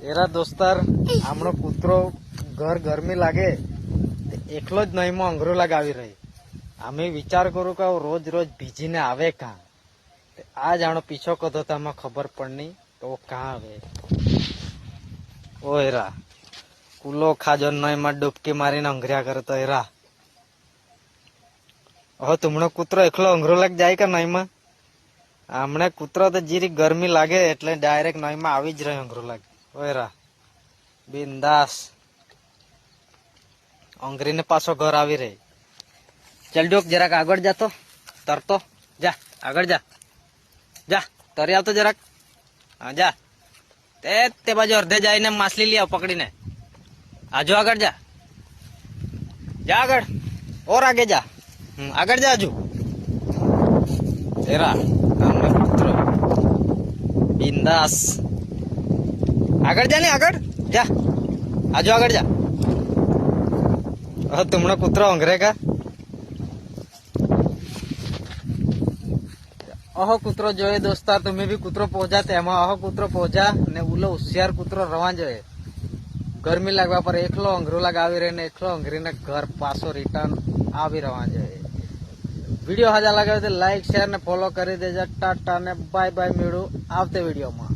એરા દોસ્તાર આમનો કૂતરો ઘર ગરમી લાગે એકલો જ નહીં માં અંગરો લગાવી રહી. અમે વિચાર કરું કે રોજ રોજ ભીજીને આવે કાં. આ જાણો પીછો કદો તમે ખબર પડની તો કાં આવે. ઓ એરા કુલો ખાજો નહીં માં ડૂબકી મારીને અંગર્યા કરે તો એરા હવે તુમનો કૂતરો એકલો અંગરો લાગ જાય કે નહીં માં. હમણે કૂતરો તો જીરી ગરમી લાગે એટલે ડાયરેક્ટ નહીં માં આવી જ રહે અંગરો લાગે. ઓયરા બિંદાસ અંગરીને પાછો ઘર આવી રહી. ચાલ ડોક જરાક આગળ જાતો તરતો જા આગળ જા જા તરી આવતો જરાક. હા જા તે બાજુ અર્ધે જઈને માછલી લઈ આવ પકડીને. આજો આગળ જા જા આગળ ઓર આગે જા આગળ જા હજુ. તેરા તમને કૂતરો બિંદાસ આગળ જા ને આગળ જા આજો આગળ જા. तुमने कुतरो अंगरे का अहो कुतरो जो है दोस्तार तुम्हें भी कुतरो पहुंचा तेमा अहो कुतरो पहुंचा ने उलो होशियार कुतरो रवा जो है गर्मी लगवा पर एकलो अंगरो लगावी रहे ने एकलो अंगरी ने घर पासो रिटर्न આવી રવા જો. વિડીયો હાજા લાગે તો લાઈક શેર ને ફોલો કરી દેજો. ટાટા ને બાય બાય. મેળું આવતે વિડીયોમાં.